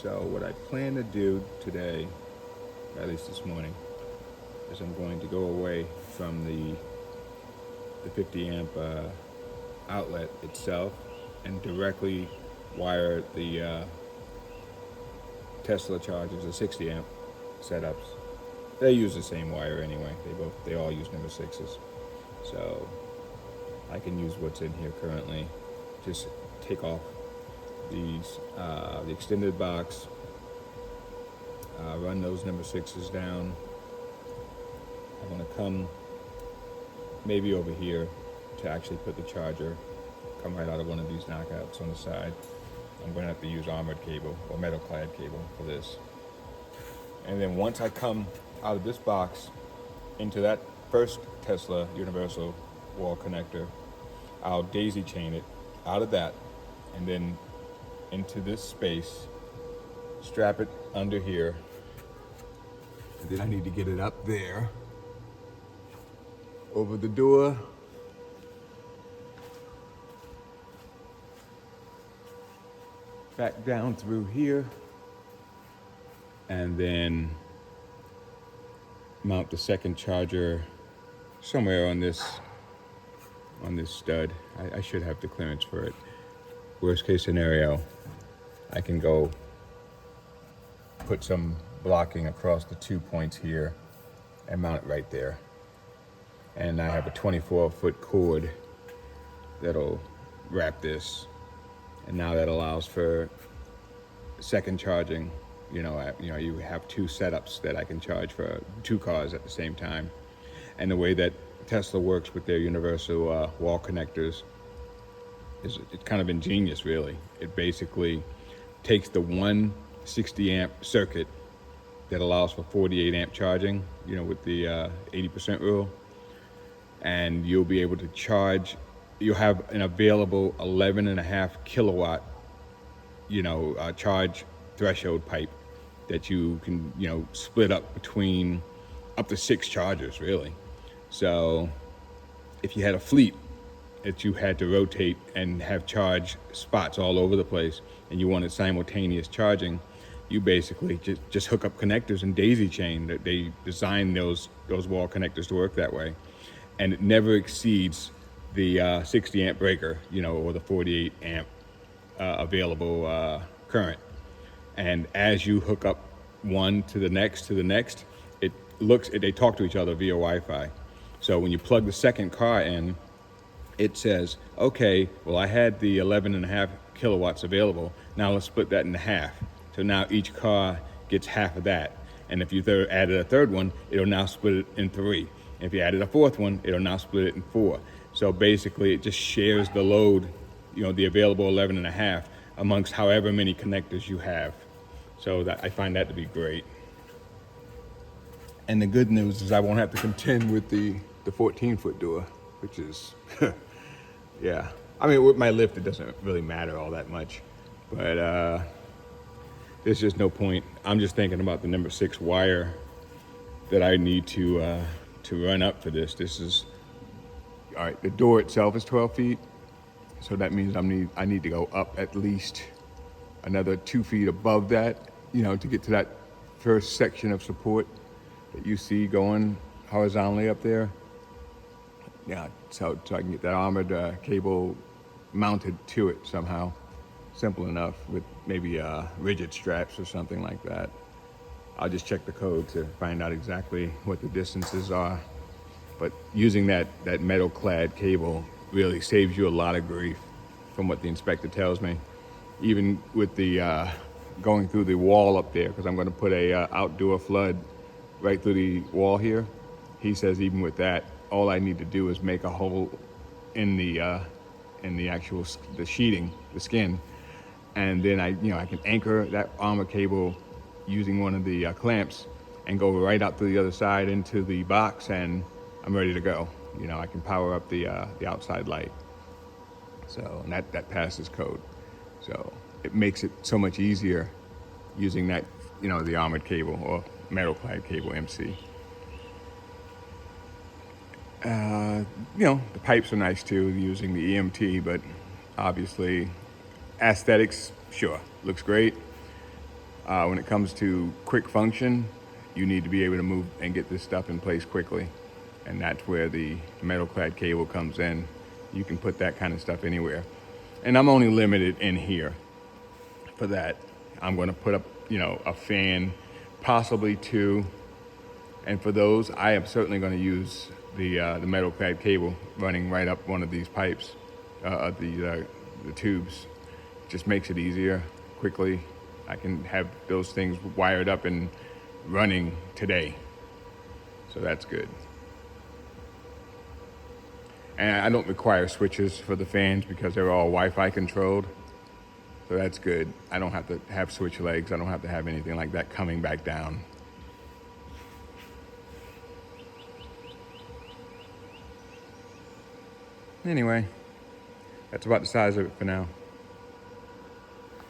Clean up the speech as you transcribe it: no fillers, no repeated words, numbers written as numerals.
So what I plan to do today, at least this morning, is I'm going to go away from the 50 amp outlet itself and directly wire the Tesla chargers, the 60 amp setups. They use the same wire anyway. They all use number sixes. So I can use what's in here currently. Just take off these the extended box, run those number sixes down. I'm gonna come maybe over here to actually put the charger, come right out of one of these knockouts on the side. I'm gonna have to use armored cable or metal clad cable for this. And then once I come out of this box into that first Tesla universal wall connector, I'll daisy chain it out of that and then into this space, strap it under here, and then I need to get it up there over the door, back down through here, and then mount the second charger somewhere on this stud. I should have the clearance for it. Worst case scenario, I can go put some blocking across the 2 points here and mount it right there. And I have a 24-foot cord that'll wrap this, and now that allows for second charging. You have two setups that I can charge for two cars at the same time. And the way that Tesla works with their universal wall connectors is it's kind of ingenious, really. It basically takes the 160 amp circuit that allows for 48 amp charging, with the 80% rule, and you'll be able to charge. You'll have an available 11.5 kilowatt, charge threshold pipe that you can, split up between up to 6 chargers, really. So if you had a fleet that you had to rotate and have charge spots all over the place and you wanted simultaneous charging, you basically just hook up connectors and daisy chain. That they designed those wall connectors to work that way. And it never exceeds the 60 amp breaker, or the 48 amp available current. And as you hook up one to the next, they talk to each other via Wi-Fi. So when you plug the second car in, it says, okay, well, I had the 11.5 kilowatts available. Now let's split that in half. So now each car gets half of that. And if you added a third one, it'll now split it in 3. If you added a fourth one, it'll now split it in 4. So basically it just shares the load, the available 11.5 amongst however many connectors you have. So I find that to be great. And the good news is I won't have to contend with the 14-foot door, which is, yeah. I mean, with my lift, it doesn't really matter all that much, but there's just no point. I'm just thinking about the number 6 wire that I need to run up for this. This is, all right, the door itself is 12 feet. So that means I need to go up at least another 2 feet above that, to get to that first section of support that you see going horizontally up there. Yeah, so I can get that armored cable mounted to it somehow. Simple enough with maybe rigid straps or something like that. I'll just check the code to find out exactly what the distances are. But using that metal clad cable really saves you a lot of grief from what the inspector tells me. Even with the going through the wall up there, because I'm going to put a outdoor flood right through the wall here. He says even with that, all I need to do is make a hole in the actual the sheeting, the skin, and then I can anchor that armor cable using one of the clamps and go right out to the other side into the box, and I'm ready to go. I can power up the outside light. So, and that passes code. So it makes it so much easier using that, the armored cable or metal clad cable MC. The pipes are nice too, using the EMT, but obviously aesthetics, sure, looks great. When it comes to quick function, you need to be able to move and get this stuff in place quickly. And that's where the metal clad cable comes in. You can put that kind of stuff anywhere. And I'm only limited in here for that. I'm going to put up, a fan, possibly two. And for those, I am certainly going to use the metal clad cable running right up one of these pipes, the tubes. Just makes it easier, quickly. I can have those things wired up and running today. So that's good. And I don't require switches for the fans because they're all Wi-Fi controlled. So that's good. I don't have to have switch legs. I don't have to have anything like that coming back down. Anyway, that's about the size of it for now.